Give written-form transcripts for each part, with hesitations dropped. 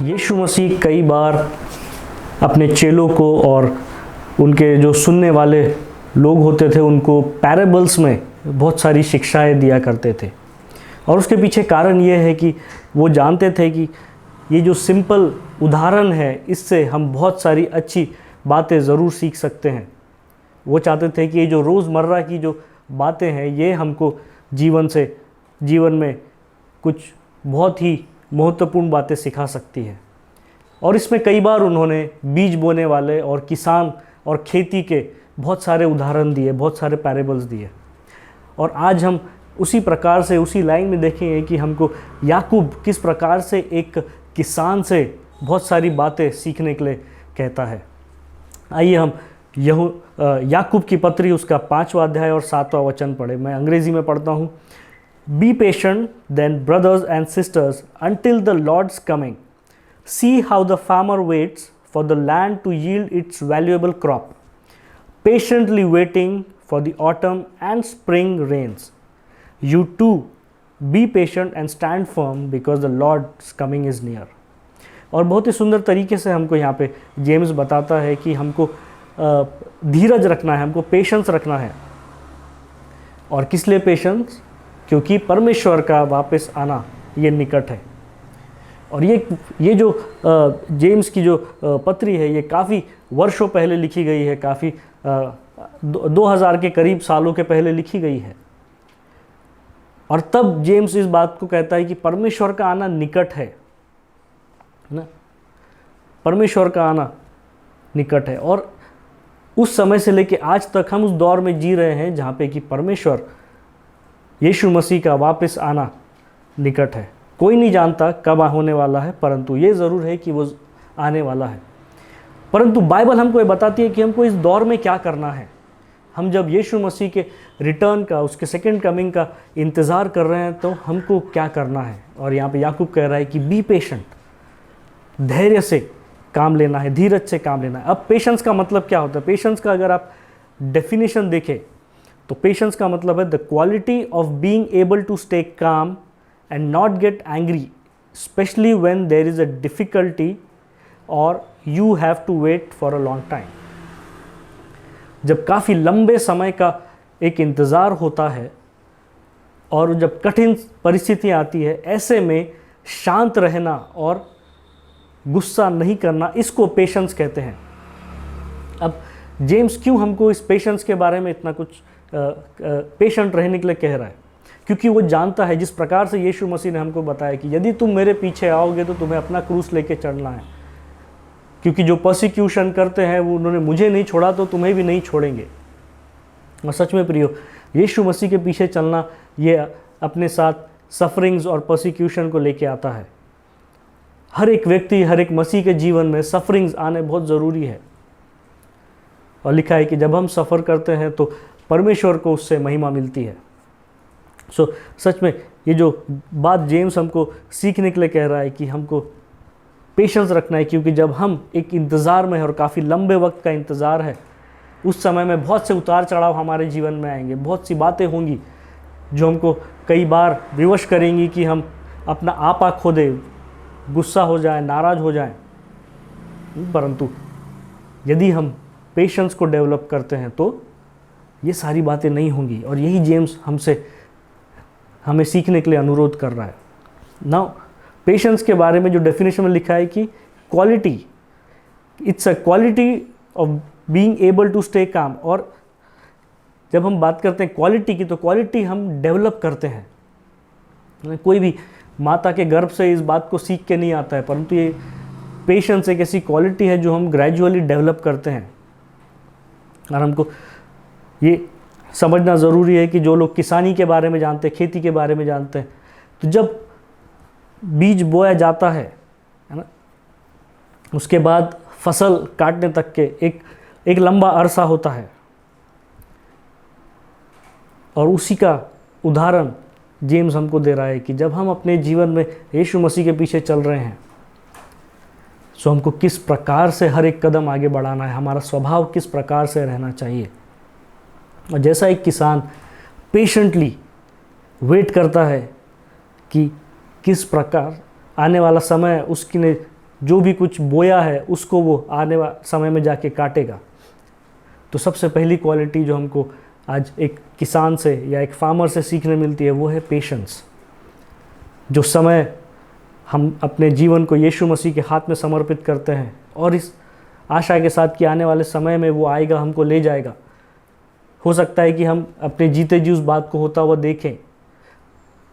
यीशु मसीह कई बार अपने चेलों को और उनके जो सुनने वाले लोग होते थे उनको पैराबल्स में बहुत सारी शिक्षाएं दिया करते थे। और उसके पीछे कारण ये है कि वो जानते थे कि ये जो सिंपल उदाहरण है इससे हम बहुत सारी अच्छी बातें ज़रूर सीख सकते हैं। वो चाहते थे कि ये जो रोज़मर्रा की जो बातें हैं ये हमको जीवन में कुछ बहुत ही महत्वपूर्ण बातें सिखा सकती है। और इसमें कई बार उन्होंने बीज बोने वाले और किसान और खेती के बहुत सारे उदाहरण दिए, बहुत सारे पैरेबल्स दिए। और आज हम उसी प्रकार से उसी लाइन में देखेंगे कि हमको याकूब किस प्रकार से एक किसान से बहुत सारी बातें सीखने के लिए कहता है। आइए हम याकूब की पत्री उसका 5वां अध्याय और 7वां वचन पढ़े। मैं अंग्रेजी में पढ़ता हूँ। Be patient then brothers and sisters until the Lord's coming. See how the farmer waits for the land to yield its valuable crop, patiently waiting for the autumn and spring rains. You too be patient and stand firm because the Lord's coming is near. और बहुत ही सुंदर तरीके से हमको यहाँ पे James बताता है कि हमको धीरज रखना है, हमको पेशेंस रखना है। और किस लिए पेशेंस? क्योंकि परमेश्वर का वापस आना ये निकट है। और ये जो जेम्स की जो पत्री है ये काफ़ी वर्षों पहले लिखी गई है, काफ़ी 2000 के करीब सालों के पहले लिखी गई है। और तब जेम्स इस बात को कहता है कि परमेश्वर का आना निकट है ना, परमेश्वर का आना निकट है। और उस समय से लेके आज तक हम उस दौर में जी रहे हैं जहाँ पे कि परमेश्वर यीशु मसीह का वापस आना निकट है। कोई नहीं जानता कब होने वाला है, परंतु ये ज़रूर है कि वो आने वाला है। परंतु बाइबल हमको ये बताती है कि हमको इस दौर में क्या करना है। हम जब यीशु मसीह के रिटर्न का, उसके सेकंड कमिंग का इंतज़ार कर रहे हैं तो हमको क्या करना है। और यहाँ पे याकूब कह रहा है कि बी पेशेंट, धैर्य से काम लेना है, धीरज से काम लेना है। अब पेशेंस का मतलब क्या होता है? पेशेंस का अगर आप डेफिनेशन देखें तो पेशेंस का मतलब है the quality of being able to stay calm and not get angry, especially when there is a difficulty or you have to wait for a long time. जब काफ़ी लंबे समय का एक इंतज़ार होता है और जब कठिन परिस्थितियाँ आती है, ऐसे में शांत रहना और गुस्सा नहीं करना, इसको पेशेंस कहते हैं। अब जेम्स क्यों हमको इस पेशेंस के बारे में इतना कुछ पेशेंट रहने के लिए कह रहा है? क्योंकि वो जानता है जिस प्रकार से यीशु मसीह ने हमको बताया कि यदि तुम मेरे पीछे आओगे तो तुम्हें अपना क्रूस लेके चढ़ना है। क्योंकि जो पर्सिक्यूशन करते हैं वो उन्होंने मुझे नहीं छोड़ा तो तुम्हें भी नहीं छोड़ेंगे। और सच में प्रियो, यीशु मसीह के पीछे चलना ये अपने साथ सफरिंग्स और पर्सिक्यूशन को लेके आता है। हर एक व्यक्ति, हर एक मसीह के जीवन में सफरिंग्स आने बहुत ज़रूरी है। और लिखा है कि जब हम सफ़र करते हैं तो परमेश्वर को उससे महिमा मिलती है। सच में ये जो बात जेम्स हमको सीखने के लिए कह रहा है कि हमको पेशेंस रखना है, क्योंकि जब हम एक इंतज़ार में है और काफ़ी लंबे वक्त का इंतज़ार है, उस समय में बहुत से उतार चढ़ाव हमारे जीवन में आएंगे, बहुत सी बातें होंगी जो हमको कई बार विवश करेंगी कि हम अपना आपा खो दें, गुस्सा हो जाए, नाराज़ हो जाएं। परंतु यदि हम पेशेंस को डेवलप करते हैं तो ये सारी बातें नहीं होंगी। और यही जेम्स हमें सीखने के लिए अनुरोध कर रहा है। नाउ पेशेंस के बारे में जो डेफिनेशन में लिखा है कि quality, it's a quality of being able to stay calm. और जब हम बात करते हैं क्वालिटी की, तो क्वालिटी हम डेवलप करते हैं। कोई भी माता के गर्भ से इस बात को सीख के नहीं आता है, परंतु ये पेशेंस एक ऐसी क्वालिटी है जो हम ग्रेजुअली डेवलप करते हैं। और हमको ये समझना ज़रूरी है कि जो लोग किसानी के बारे में जानते हैं, खेती के बारे में जानते हैं, तो जब बीज बोया जाता है ना, उसके बाद फसल काटने तक के एक लंबा अरसा होता है। और उसी का उदाहरण जेम्स हमको दे रहा है कि जब हम अपने जीवन में यीशु मसीह के पीछे चल रहे हैं तो हमको किस प्रकार से हर एक कदम आगे बढ़ाना है, हमारा स्वभाव किस प्रकार से रहना चाहिए। और जैसा एक किसान पेशेंटली वेट करता है कि किस प्रकार आने वाला समय उसकी जो भी कुछ बोया है उसको वो आने वाले समय में जाके काटेगा। तो सबसे पहली क्वालिटी जो हमको आज एक किसान से या एक फार्मर से सीखने मिलती है वो है पेशेंस। जो समय हम अपने जीवन को यीशु मसीह के हाथ में समर्पित करते हैं और इस आशा के साथ कि आने वाले समय में वो आएगा, हमको ले जाएगा। हो सकता है कि हम अपने जीते जी उस बात को होता हुआ देखें,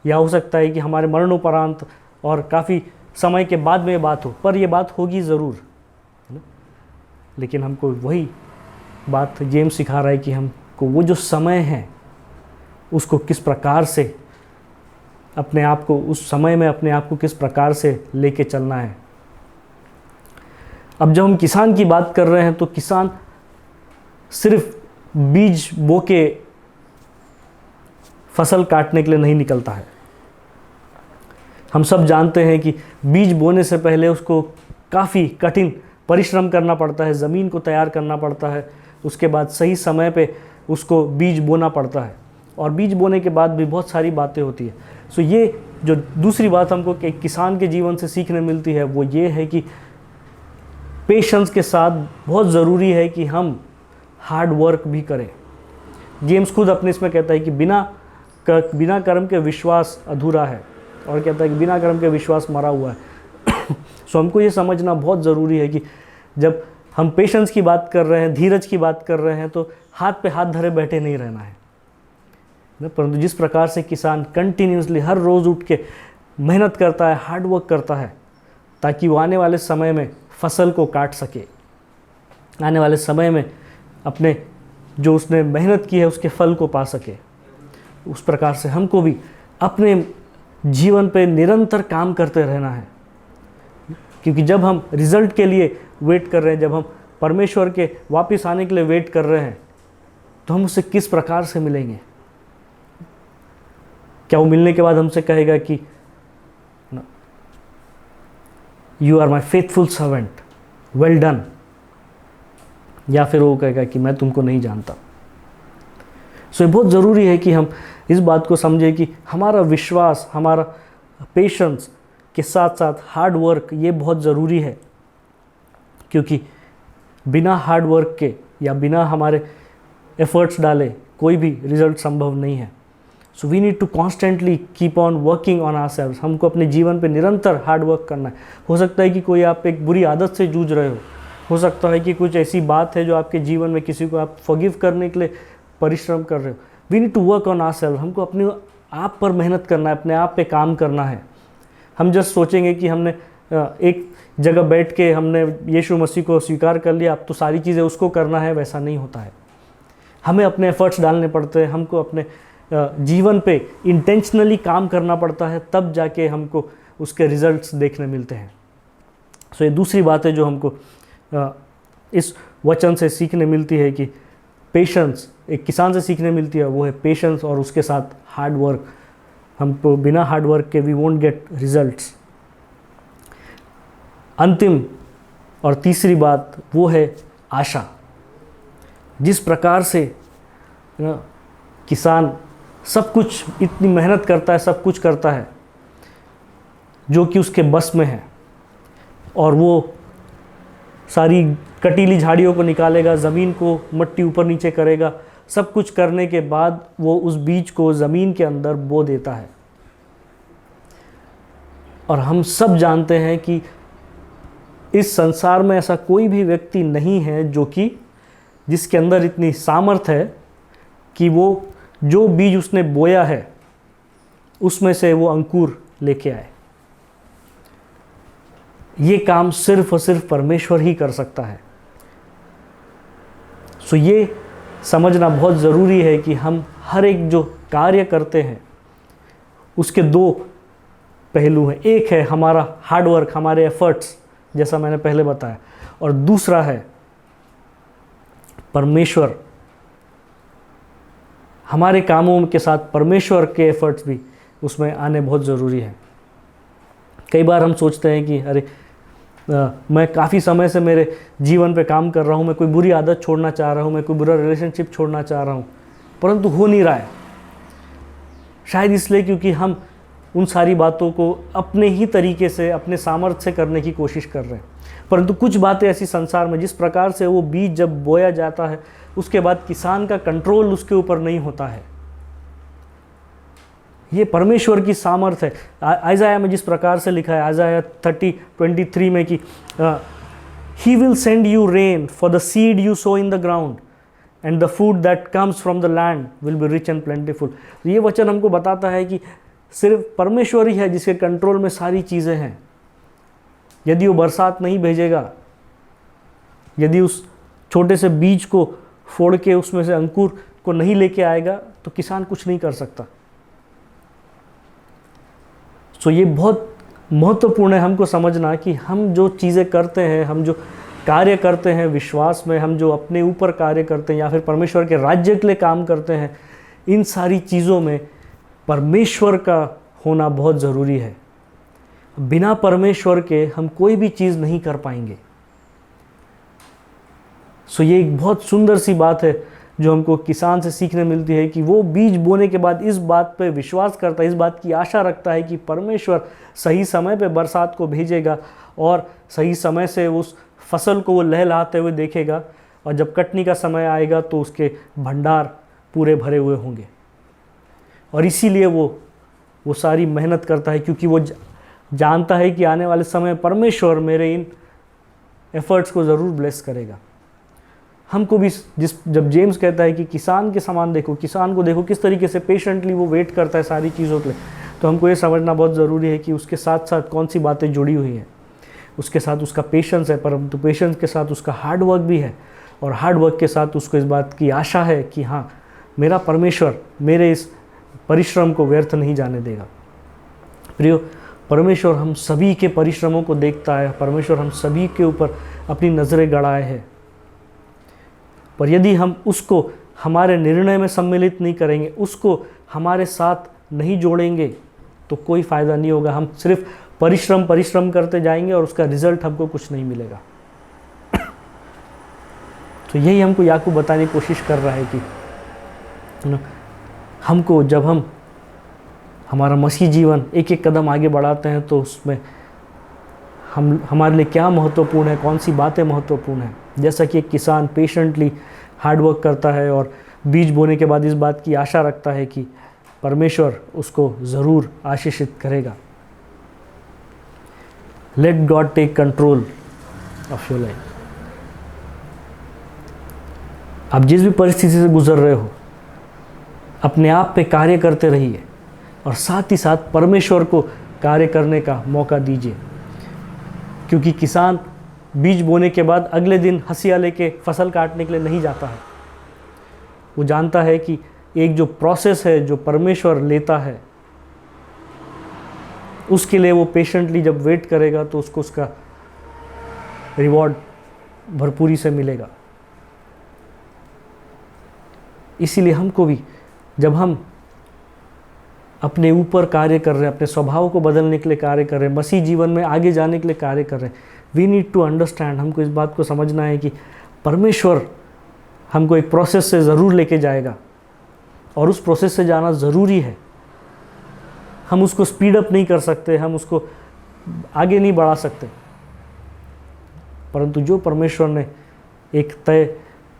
या हो सकता है कि हमारे मरणोपरांत और काफ़ी समय के बाद में ये बात हो, पर ये बात होगी ज़रूर, है ना। लेकिन हमको वही बात जेम्स सिखा रहा है कि हमको वो जो समय है उसको किस प्रकार से अपने आप को, उस समय में अपने आप को किस प्रकार से लेके चलना है। अब जब हम किसान की बात कर रहे हैं तो किसान सिर्फ बीज बो के फसल काटने के लिए नहीं निकलता है। हम सब जानते हैं कि बीज बोने से पहले उसको काफ़ी कठिन परिश्रम करना पड़ता है, ज़मीन को तैयार करना पड़ता है, उसके बाद सही समय पे उसको बीज बोना पड़ता है, और बीज बोने के बाद भी बहुत सारी बातें होती है। सो ये जो दूसरी बात हमको कि किसान के जीवन से सीखने मिलती है वो ये है कि पेशेंस के साथ बहुत ज़रूरी है कि हम हार्ड वर्क भी करें। जेम्स खुद अपने इसमें कहता है कि बिना कर्म के विश्वास अधूरा है, और कहता है कि बिना कर्म के विश्वास मरा हुआ है। सो हमको ये समझना बहुत ज़रूरी है कि जब हम पेशेंस की बात कर रहे हैं, धीरज की बात कर रहे हैं, तो हाथ पे हाथ धरे बैठे नहीं रहना है, परंतु जिस प्रकार से किसान कंटिन्यूसली हर रोज़ उठ के मेहनत करता है, हार्ड वर्क करता है, ताकि वो आने वाले समय में फसल को काट सके, आने वाले समय में अपने जो उसने मेहनत की है उसके फल को पा सके। उस प्रकार से हमको भी अपने जीवन पे निरंतर काम करते रहना है, क्योंकि जब हम रिज़ल्ट के लिए वेट कर रहे हैं, जब हम परमेश्वर के वापस आने के लिए वेट कर रहे हैं, तो हम उससे किस प्रकार से मिलेंगे। क्या वो मिलने के बाद हमसे कहेगा कि you are my faithful servant, well done, या फिर वो कहेगा कि मैं तुमको नहीं जानता। सो ये बहुत ज़रूरी है कि हम इस बात को समझें कि हमारा विश्वास, हमारा पेशेंस के साथ साथ हार्ड वर्क ये बहुत ज़रूरी है, क्योंकि बिना हार्ड वर्क के या बिना हमारे एफर्ट्स डाले कोई भी रिज़ल्ट संभव नहीं है। So we need to constantly keep on working on ourselves. हमको अपने जीवन पे निरंतर हार्ड वर्क करना है। हो सकता है कि कोई आप एक बुरी आदत से जूझ रहे हो सकता है कि कुछ ऐसी बात है जो आपके जीवन में किसी को आप फॉरगिव करने के लिए परिश्रम कर रहे हो। We need to work on ourselves. हमको अपने आप पर मेहनत करना है, अपने आप पे काम करना है। हम जस्ट सोचेंगे कि हमने एक जगह बैठ के हमने यीशु मसीह को स्वीकार कर लिया, अब तो सारी चीज़ें उसको करना है, वैसा नहीं होता है। हमें अपने एफर्ट्स डालने पड़ते हैं, हमको अपने जीवन पे इंटेंशनली काम करना पड़ता है, तब जाके हमको उसके रिजल्ट्स देखने मिलते हैं। सो ये दूसरी बात है जो हमको इस वचन से सीखने मिलती है कि पेशेंस, एक किसान से सीखने मिलती है, वो है पेशेंस और उसके साथ हार्ड वर्क। हमको बिना हार्ड वर्क के वी वोंट गेट रिजल्ट्स। अंतिम और तीसरी बात वो है आशा। जिस प्रकार से किसान सब कुछ इतनी मेहनत करता है, सब कुछ करता है जो कि उसके बस में है, और वो सारी कटीली झाड़ियों को निकालेगा, ज़मीन को मट्टी ऊपर नीचे करेगा, सब कुछ करने के बाद वो उस बीज को ज़मीन के अंदर बो देता है। और हम सब जानते हैं कि इस संसार में ऐसा कोई भी व्यक्ति नहीं है जो कि जिसके अंदर इतनी सामर्थ है कि वो जो बीज उसने बोया है उसमें से वो अंकुर लेके आए। ये काम सिर्फ और सिर्फ परमेश्वर ही कर सकता है। सो ये समझना बहुत ज़रूरी है कि हम हर एक जो कार्य करते हैं उसके दो पहलू हैं। एक है हमारा हार्डवर्क, हमारे एफर्ट्स, जैसा मैंने पहले बताया, और दूसरा है परमेश्वर। हमारे कामों के साथ परमेश्वर के एफर्ट्स भी उसमें आने बहुत ज़रूरी है। कई बार हम सोचते हैं कि अरे मैं काफ़ी समय से मेरे जीवन पे काम कर रहा हूँ, मैं कोई बुरी आदत छोड़ना चाह रहा हूँ, मैं कोई बुरा रिलेशनशिप छोड़ना चाह रहा हूँ, परंतु हो नहीं रहा है। शायद इसलिए क्योंकि हम उन सारी बातों को अपने ही तरीके से, अपने सामर्थ्य से करने की कोशिश कर रहे हैं। परंतु कुछ बातें ऐसी संसार में, जिस प्रकार से वो बीज जब बोया जाता है उसके बाद किसान का कंट्रोल उसके ऊपर नहीं होता है, ये परमेश्वर की सामर्थ्य है। आइज़ाया में जिस प्रकार से लिखा है, आइज़ाया 30:23 में कि he will send you rain for the seed you so in the ground and the food that comes from the land will be rich and plentiful. ये वचन हमको बताता है कि सिर्फ परमेश्वर ही है जिसके कंट्रोल में सारी चीज़ें हैं। यदि वो बरसात नहीं भेजेगा, यदि उस छोटे से बीज को फोड़ के उसमें से अंकुर को नहीं लेके आएगा, तो किसान कुछ नहीं कर सकता। सो ये बहुत महत्वपूर्ण है हमको समझना कि हम जो चीज़ें करते हैं, हम जो कार्य करते हैं विश्वास में, हम जो अपने ऊपर कार्य करते हैं या फिर परमेश्वर के राज्य के लिए काम करते हैं, इन सारी चीज़ों में परमेश्वर का होना बहुत ज़रूरी है। बिना परमेश्वर के हम कोई भी चीज़ नहीं कर पाएंगे। सो ये एक बहुत सुंदर सी बात है जो हमको किसान से सीखने मिलती है कि वो बीज बोने के बाद इस बात पे विश्वास करता है, इस बात की आशा रखता है कि परमेश्वर सही समय पे बरसात को भेजेगा और सही समय से उस फसल को वो लहलहाते हुए देखेगा, और जब कटनी का समय आएगा तो उसके भंडार पूरे भरे हुए होंगे। और इसीलिए वो सारी मेहनत करता है, क्योंकि वो जानता है कि आने वाले समय परमेश्वर मेरे इन एफर्ट्स को ज़रूर ब्लेस करेगा। हमको भी जब जेम्स कहता है कि किसान के समान देखो, किसान को देखो किस तरीके से पेशेंटली वो वेट करता है सारी चीज़ों के लिए, तो हमको ये समझना बहुत ज़रूरी है कि उसके साथ साथ कौन सी बातें जुड़ी हुई हैं। उसके साथ उसका पेशेंस है, परंतु पेशेंस के साथ उसका हार्ड वर्क भी है, और हार्ड वर्क के साथ उसको इस बात की आशा है कि हाँ, मेरा परमेश्वर मेरे इस परिश्रम को व्यर्थ नहीं जाने देगा। प्रियो, परमेश्वर हम सभी के परिश्रमों को देखता है, परमेश्वर हम सभी के ऊपर अपनी नज़रें गड़ाए है, पर यदि हम उसको हमारे निर्णय में सम्मिलित नहीं करेंगे, उसको हमारे साथ नहीं जोड़ेंगे, तो कोई फ़ायदा नहीं होगा। हम सिर्फ परिश्रम करते जाएंगे और उसका रिजल्ट हमको कुछ नहीं मिलेगा। तो यही हमको याकूब बताने की कोशिश कर रहा है कि हमको जब हम हमारा मसीह जीवन एक एक कदम आगे बढ़ाते हैं, तो उसमें हमारे लिए क्या महत्वपूर्ण है, कौन सी बातें महत्वपूर्ण हैं। जैसा कि एक किसान पेशेंटली हार्ड वर्क करता है और बीज बोने के बाद इस बात की आशा रखता है कि परमेश्वर उसको ज़रूर आशीषित करेगा। Let God take control of your life. आप जिस भी परिस्थिति से गुजर रहे हो, अपने आप पे कार्य करते रहिए और साथ ही साथ परमेश्वर को कार्य करने का मौका दीजिए, क्योंकि किसान बीज बोने के बाद अगले दिन हंसिया लेके फसल काटने के लिए नहीं जाता है। वो जानता है कि एक जो प्रोसेस है जो परमेश्वर लेता है, उसके लिए वो पेशेंटली जब वेट करेगा तो उसको उसका रिवॉर्ड भरपूरी से मिलेगा। इसीलिए हमको भी जब हम अपने ऊपर कार्य कर रहे हैं, अपने स्वभाव को बदलने के लिए कार्य कर रहे हैं, मसीह जीवन में आगे जाने के लिए कार्य कर रहे हैं, वी नीड टू अंडरस्टैंड, हमको इस बात को समझना है कि परमेश्वर हमको एक प्रोसेस से ज़रूर लेके जाएगा और उस प्रोसेस से जाना ज़रूरी है। हम उसको स्पीड अप नहीं कर सकते, हम उसको आगे नहीं बढ़ा सकते, परंतु जो परमेश्वर ने एक तय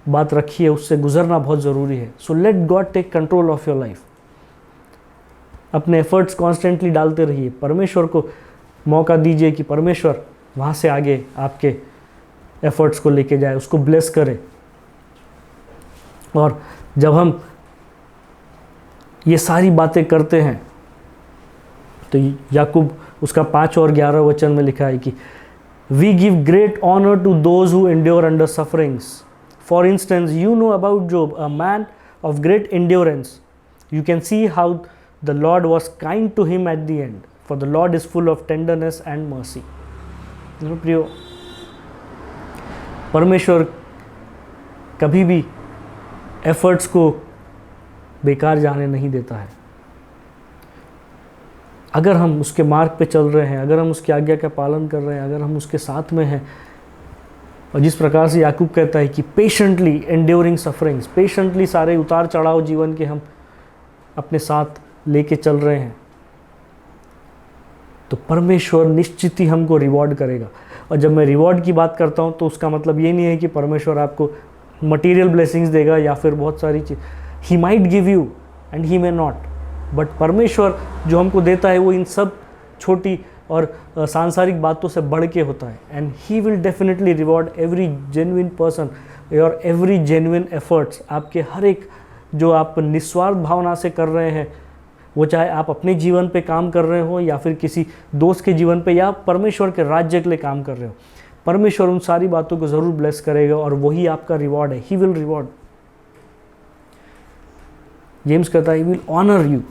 बात रखी है उससे गुजरना बहुत ज़रूरी है। So let God take control of your life. अपने एफर्ट्स कॉन्स्टेंटली डालते रहिए, परमेश्वर को मौका दीजिए कि परमेश्वर वहाँ से आगे आपके एफर्ट्स को लेके जाए, उसको ब्लेस करे। और जब हम ये सारी बातें करते हैं तो याकूब उसका 5 और 11 वचन में लिखा है कि we give great honour to those who endure under sufferings. For instance you know about Job, a man of great endurance. You can see how the Lord was kind to him at the end, for the Lord is full of tenderness and mercy. प्रियो, परमेश्वर कभी भी efforts को बेकार जाने नहीं देता है। अगर हम उसके मार्ग पे चल रहे हैं, अगर हम उसकी आज्ञा का पालन कर रहे हैं, अगर हम उसके साथ में हैं, और जिस प्रकार से याकूब कहता है कि पेशेंटली एंड्योरिंग सफरिंग्स, पेशेंटली सारे उतार चढ़ाव जीवन के हम अपने साथ लेके चल रहे हैं, तो परमेश्वर निश्चित ही हमको रिवॉर्ड करेगा। और जब मैं रिवॉर्ड की बात करता हूँ तो उसका मतलब ये नहीं है कि परमेश्वर आपको मटेरियल ब्लेसिंग्स देगा या फिर बहुत सारी चीज़। He might give you and he may not, but परमेश्वर जो हमको देता है वो इन सब छोटी और सांसारिक बातों से बढ़ के होता है। And he will definitely reward every genuine person और एवरी जेन्युइन एफर्ट्स। आपके हर एक जो आप निस्वार्थ भावना से कर रहे हैं, वो चाहे आप अपने जीवन पे काम कर रहे हो या फिर किसी दोस्त के जीवन पे या परमेश्वर के राज्य के लिए काम कर रहे हो, परमेश्वर उन सारी बातों को ज़रूर ब्लेस करेगा और वही आपका रिवॉर्ड है। He will reward. जेम्स कहता है ही विल ऑनर यू।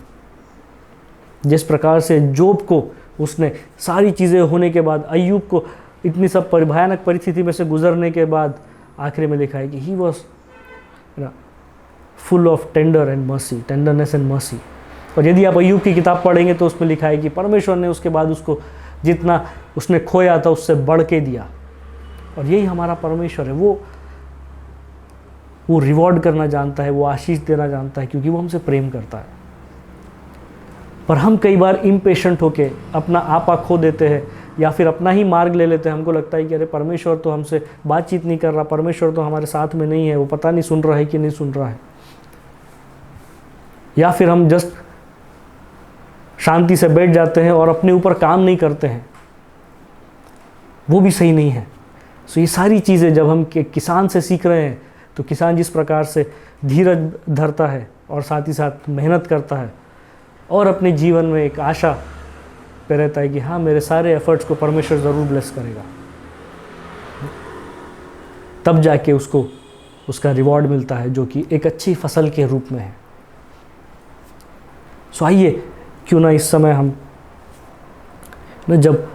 जिस प्रकार से जोब को उसने सारी चीज़ें होने के बाद, अय्यूब को इतनी सब भयानक परिस्थिति में से गुजरने के बाद आखिरी में लिखा है कि he was full of tender and mercy, tenderness and mercy. और यदि आप अय्यूब की किताब पढ़ेंगे तो उसमें लिखा है कि परमेश्वर ने उसके बाद उसको जितना उसने खोया था उससे बढ़ के दिया। और यही हमारा परमेश्वर है। वो रिवॉर्ड करना जानता है, वो आशीष देना जानता है, क्योंकि वो हमसे प्रेम करता है। पर हम कई बार इम्पेशेंट होके अपना आपा खो देते हैं या फिर अपना ही मार्ग ले लेते हैं। हमको लगता है कि अरे परमेश्वर तो हमसे बातचीत नहीं कर रहा, परमेश्वर तो हमारे साथ में नहीं है, वो पता नहीं सुन रहा है कि नहीं सुन रहा है। या फिर हम जस्ट शांति से बैठ जाते हैं और अपने ऊपर काम नहीं करते हैं, वो भी सही नहीं है। सो ये सारी चीज़ें जब हम किसान से सीख रहे हैं, तो किसान जिस प्रकार से धीरज धरता है और साथ ही साथ मेहनत करता है और अपने जीवन में एक आशा पे रहता है कि हाँ, मेरे सारे एफर्ट्स को परमेश्वर ज़रूर ब्लेस करेगा, तब जाके उसको उसका रिवॉर्ड मिलता है, जो कि एक अच्छी फसल के रूप में है। सो आइए, क्यों ना इस समय हम जब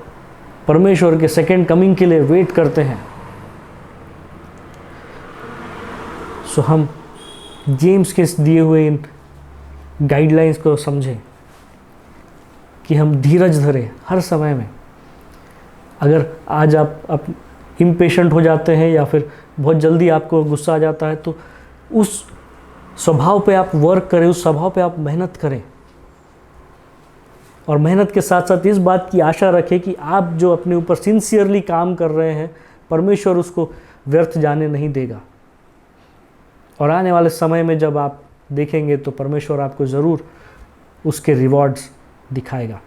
परमेश्वर के सेकेंड कमिंग के लिए वेट करते हैं, सो हम जेम्स के दिए हुए इन गाइडलाइंस को समझें कि हम धीरज धरें हर समय में। अगर आज आप इम्पेशेंट हो जाते हैं या फिर बहुत जल्दी आपको गुस्सा आ जाता है, तो उस स्वभाव पे आप वर्क करें, उस स्वभाव पे आप मेहनत करें। और मेहनत के साथ साथ इस बात की आशा रखें कि आप जो अपने ऊपर सिंसियरली काम कर रहे हैं, परमेश्वर उसको व्यर्थ जाने नहीं देगा। और आने वाले समय में जब आप देखेंगे तो परमेश्वर आपको ज़रूर उसके रिवॉर्ड्स दिखाएगा।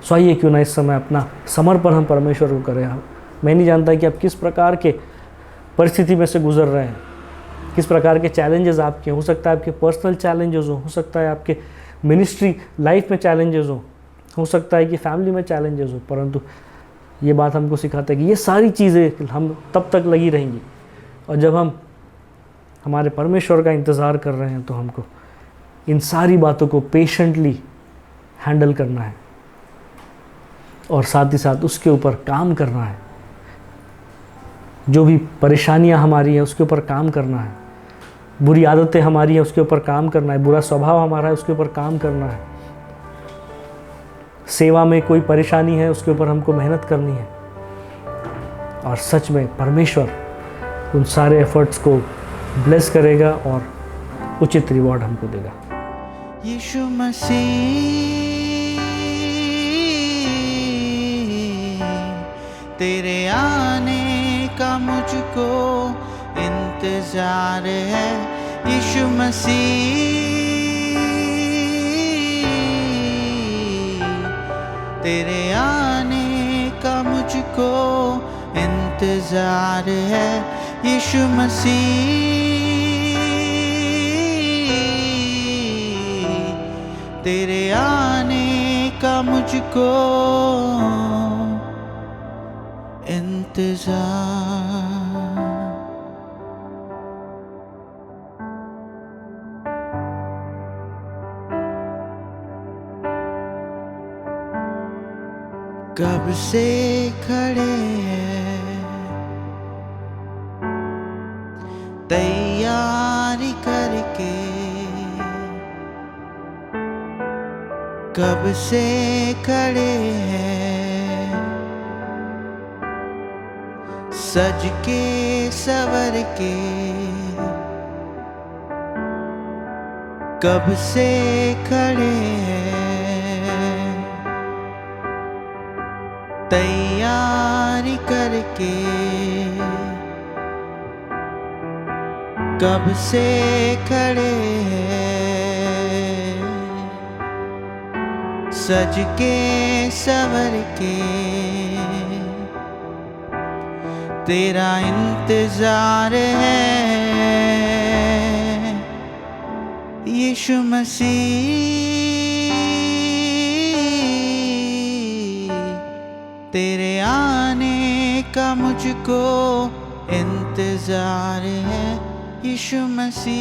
सो आइए, क्यों ना इस समय अपना समर्पण हम परमेश्वर को करें। मैं नहीं जानता कि आप किस प्रकार के परिस्थिति में से गुजर रहे हैं, किस प्रकार के चैलेंजेस आपके हो सकता है आपके पर्सनल चैलेंजेस हो सकता है आपके मिनिस्ट्री लाइफ में चैलेंजेस हो सकता है कि फैमिली में चैलेंजेस हो, परंतु ये बात हमको सिखाता है कि ये सारी चीज़ें हम तब तक लगी रहेंगी। और जब हम हमारे परमेश्वर का इंतज़ार कर रहे हैं, तो हमको इन सारी बातों को पेशेंटली हैंडल करना है और साथ ही साथ उसके ऊपर काम करना है। जो भी परेशानियां हमारी हैं उसके ऊपर काम करना है, बुरी आदतें हमारी हैं उसके ऊपर काम करना है, बुरा स्वभाव हमारा है उसके ऊपर काम करना है, सेवा में कोई परेशानी है उसके ऊपर हमको मेहनत करनी है। और सच में परमेश्वर उन सारे एफर्ट्स को ब्लेस करेगा और उचित रिवॉर्ड हमको देगा। यीशु मसीह, तेरे आने का मुझको इंतजार है। यीशु मसीह, तेरे आने का मुझको इंतजार है। यीशु मसीह, तेरे आने का मुझको इंतजार। कब से खड़े हैं तैयारी करके, कब से खड़े हैं सज के सवर के, कब से खड़े हैं तैयारी करके कब से खड़े हैं, सज के संवर के तेरा इंतजार है यीशु मसीह। तेरे आने का मुझको इंतजार है यीशु मसीह।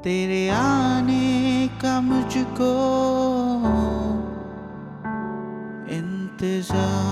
तेरे आने का मुझको इंतजार